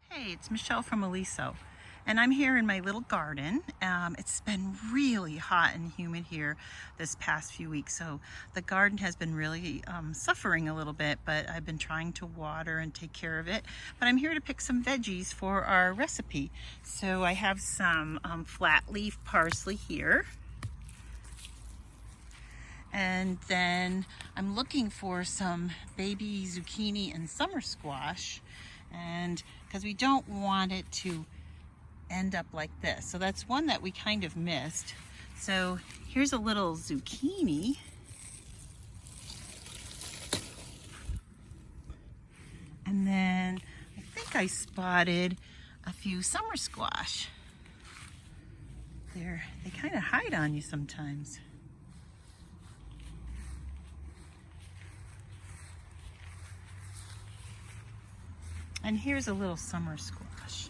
Hey, it's Michelle from Aliso, and I'm here in my little garden. It's been really hot and humid here this past few weeks, so the garden has been really suffering a little bit, but I've been trying to water and take care of it. But I'm here to pick some veggies for our recipe. So I have some flat leaf parsley here. And then I'm looking for some baby zucchini and summer squash, and because we don't want it to end up like this. So that's one that we kind of missed. So here's a little zucchini. And then I think I spotted a few summer squash. They kind of hide on you sometimes. And here's a little summer squash.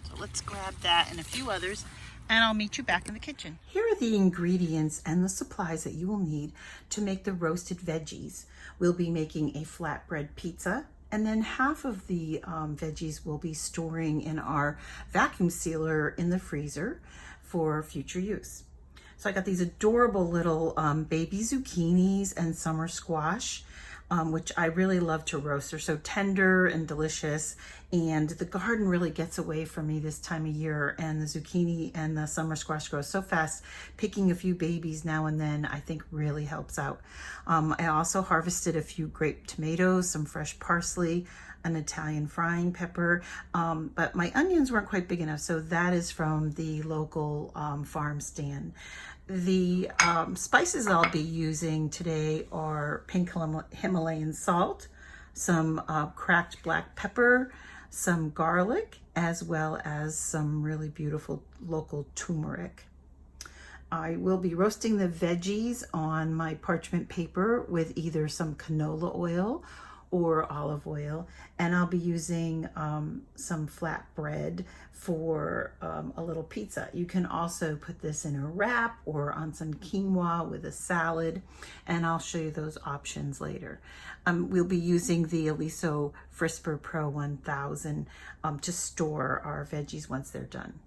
So let's grab that and a few others, and I'll meet you back in the kitchen. Here are the ingredients and the supplies that you will need to make the roasted veggies. We'll be making a flatbread pizza, and then half of the veggies we'll be storing in our vacuum sealer in the freezer for future use. So I got these adorable little baby zucchinis and summer squash, which I really love to roast. They're so tender and delicious, and the garden really gets away from me this time of year, and the zucchini and the summer squash grow so fast. Picking a few babies now and then I think really helps out. I also harvested a few grape tomatoes, some fresh parsley, an Italian frying pepper, but my onions weren't quite big enough, so that is from the local farm stand. The spices I'll be using today are pink Himalayan salt, some cracked black pepper, some garlic, as well as some really beautiful local turmeric. I will be roasting the veggies on my parchment paper with either some canola oil or olive oil, and I'll be using some flat bread for a little pizza. You can also put this in a wrap or on some quinoa with a salad, and I'll show you those options later. We'll be using the Aliso Frisper Pro 1000 to store our veggies once they're done.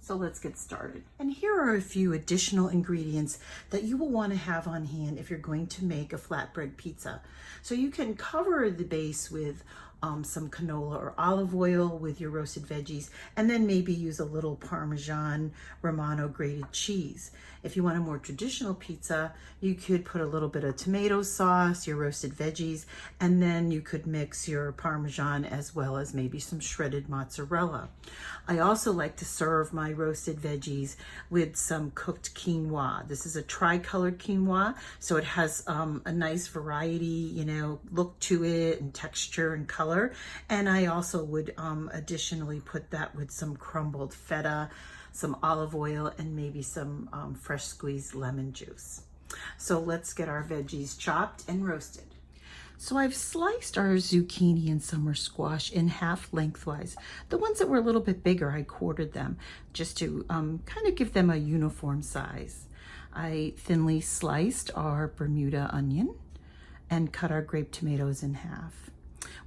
So let's get started. And here are a few additional ingredients that you will want to have on hand if you're going to make a flatbread pizza. So you can cover the base with some canola or olive oil with your roasted veggies, and then maybe use a little Parmesan Romano grated cheese. If you want a more traditional pizza, you could put a little bit of tomato sauce, your roasted veggies, and then you could mix your Parmesan as well as maybe some shredded mozzarella. I also like to serve my roasted veggies with some cooked quinoa. This is a tri-colored quinoa, so it has a nice variety, look to it and texture and color. And I also would additionally put that with some crumbled feta, some olive oil, and maybe some fresh squeezed lemon juice. So let's get our veggies chopped and roasted. So I've sliced our zucchini and summer squash in half lengthwise. The ones that were a little bit bigger, I quartered them just to kind of give them a uniform size. I thinly sliced our Bermuda onion and cut our grape tomatoes in half.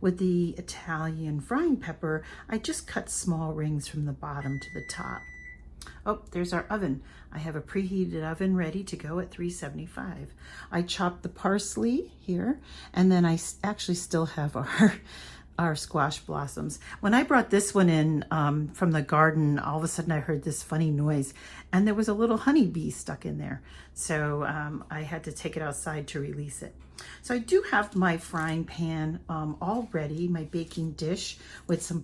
With the Italian frying pepper, I just cut small rings from the bottom to the top. Oh, there's our oven. I have a preheated oven ready to go at 375. I chopped the parsley here, and then I actually still have our squash blossoms. When I brought this one in from the garden, all of a sudden I heard this funny noise, and there was a little honeybee stuck in there. So I had to take it outside to release it. So I do have my frying pan all ready, my baking dish with some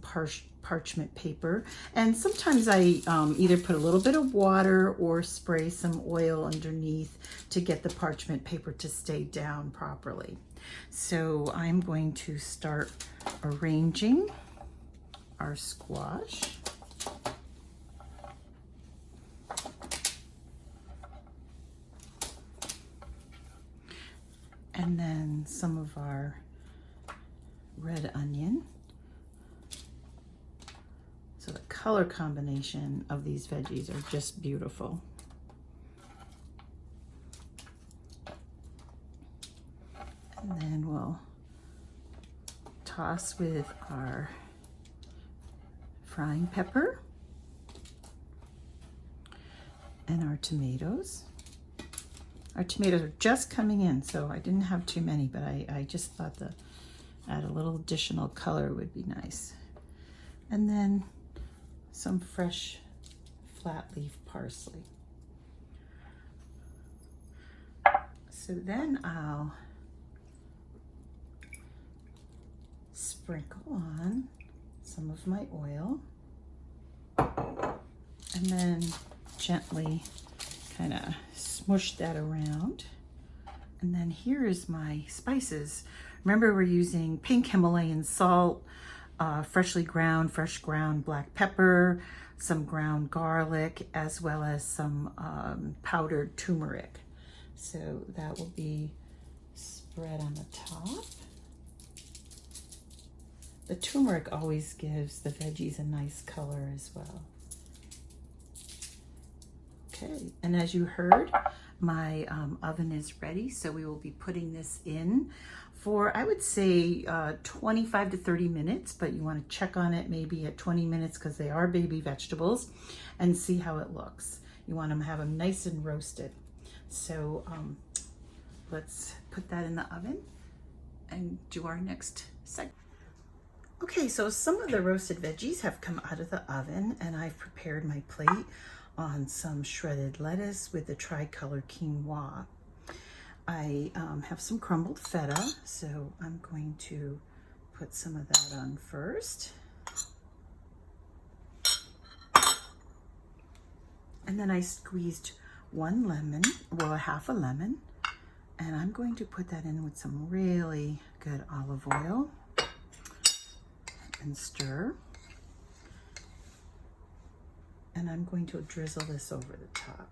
parchment paper, and sometimes I either put a little bit of water or spray some oil underneath to get the parchment paper to stay down properly. So I'm going to start arranging our squash. And then some of our red onion. So the color combination of these veggies are just beautiful. And then we'll toss with our frying pepper and our tomatoes. Our tomatoes are just coming in, so I didn't have too many, but I just thought to add a little additional color would be nice. And then some fresh flat leaf parsley. So then I'll sprinkle on some of my oil and then gently kind of smush that around. And then here is my spices. Remember, we're using pink Himalayan salt, fresh ground black pepper, some ground garlic, as well as some powdered turmeric. So that will be spread on the top. The turmeric always gives the veggies a nice color as well. Okay, and as you heard, my oven is ready, so we will be putting this in for, I would say, 25 to 30 minutes, but you want to check on it maybe at 20 minutes because they are baby vegetables, and see how it looks. You want to have them nice and roasted. So let's put that in the oven and do our next segment. Okay, so some of the roasted veggies have come out of the oven, and I've prepared my plate on some shredded lettuce with the tricolor quinoa. I have some crumbled feta, so I'm going to put some of that on first. And then I squeezed one lemon, well, half a lemon, and I'm going to put that in with some really good olive oil and stir. And I'm going to drizzle this over the top.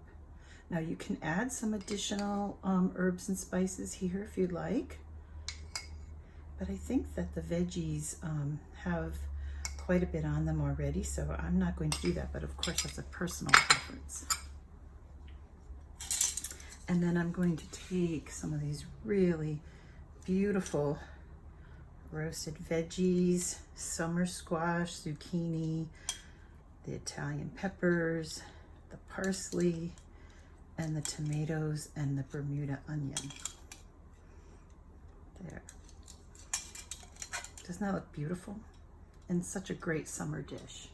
Now you can add some additional herbs and spices here if you'd like, but I think that the veggies have quite a bit on them already, so I'm not going to do that, but of course that's a personal preference. And then I'm going to take some of these really beautiful roasted veggies, summer squash, zucchini, the Italian peppers, the parsley, and the tomatoes, and the Bermuda onion. There. Doesn't that look beautiful? And such a great summer dish.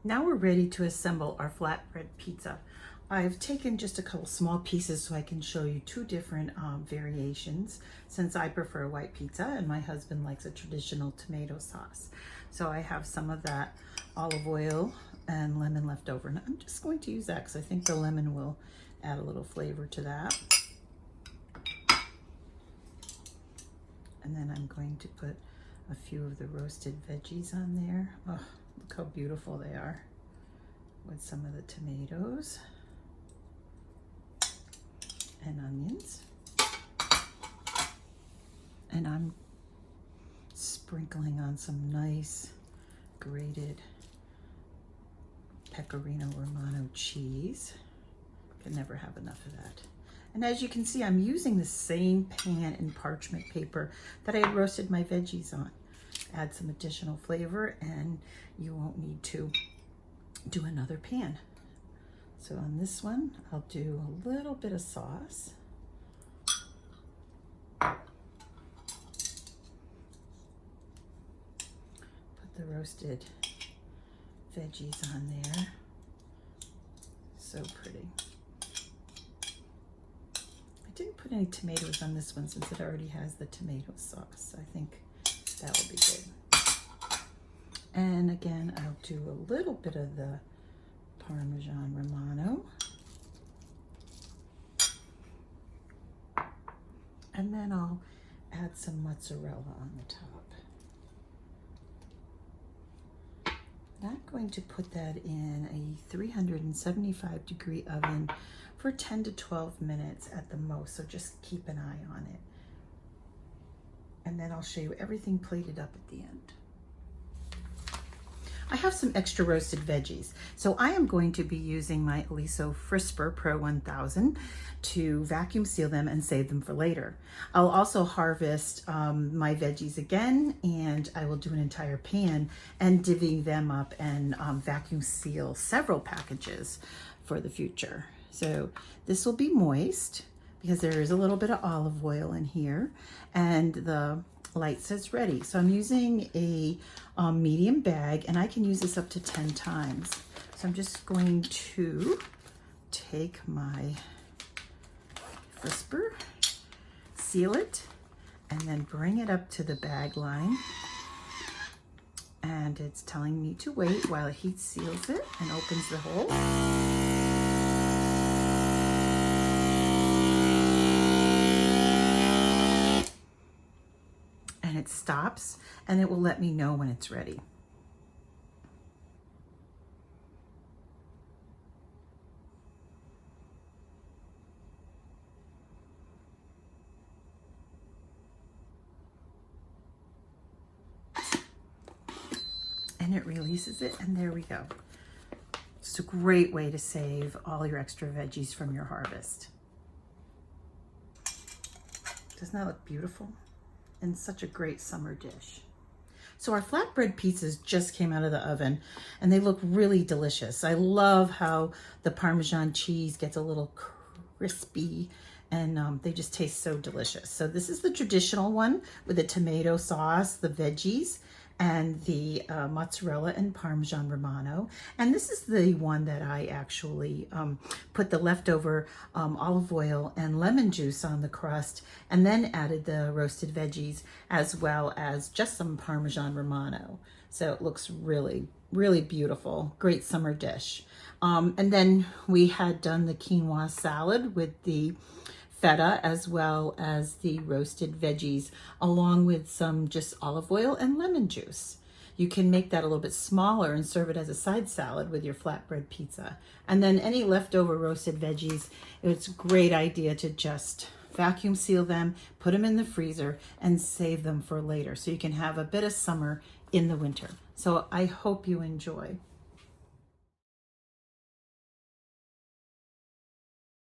Now we're ready to assemble our flatbread pizza. I've taken just a couple small pieces so I can show you two different variations, since I prefer white pizza and my husband likes a traditional tomato sauce. So I have some of that olive oil and lemon left over, and I'm just going to use that because I think the lemon will add a little flavor to that. And then I'm going to put a few of the roasted veggies on there. Oh, look how beautiful they are with some of the tomatoes and onions. And I'm sprinkling on some nice grated Pecorino Romano cheese. Can never have enough of that. And as you can see, I'm using the same pan and parchment paper that I had roasted my veggies on. Add some additional flavor and you won't need to do another pan. So on this one, I'll do a little bit of sauce. Put the roasted veggies on there. So pretty. I didn't put any tomatoes on this one since it already has the tomato sauce. I think that will be good. And again, I'll do a little bit of the Parmesan Romano. And then I'll add some mozzarella on the top. I'm going to put that in a 375 degree oven for 10 to 12 minutes at the most, so just keep an eye on it. And then I'll show you everything plated up at the end. I have some extra roasted veggies. So I am going to be using my Aliso Frisper Pro 1000 to vacuum seal them and save them for later. I'll also harvest my veggies again, and I will do an entire pan and divvy them up and vacuum seal several packages for the future. So this will be moist because there is a little bit of olive oil in here, and the light says ready. So I'm using a medium bag, and I can use this up to 10 times. So I'm just going to take my Frisper, seal it, and then bring it up to the bag line. And it's telling me to wait while it heat seals it and opens the hole. And it stops, and it will let me know when it's ready. And it releases it, and there we go. It's a great way to save all your extra veggies from your harvest. Doesn't that look beautiful? And such a great summer dish. So our flatbread pizzas just came out of the oven, and they look really delicious. I love how the Parmesan cheese gets a little crispy, and they just taste so delicious. So this is the traditional one with the tomato sauce, the veggies, and the mozzarella and Parmesan Romano. And this is the one that I actually put the leftover olive oil and lemon juice on the crust, and then added the roasted veggies as well as just some Parmesan Romano. So it looks really, really beautiful. Great summer dish. And then we had done the quinoa salad with the feta as well as the roasted veggies, along with some just olive oil and lemon juice. You can make that a little bit smaller and serve it as a side salad with your flatbread pizza. And then any leftover roasted veggies, it's a great idea to just vacuum seal them, put them in the freezer, and save them for later so you can have a bit of summer in the winter. So I hope you enjoy.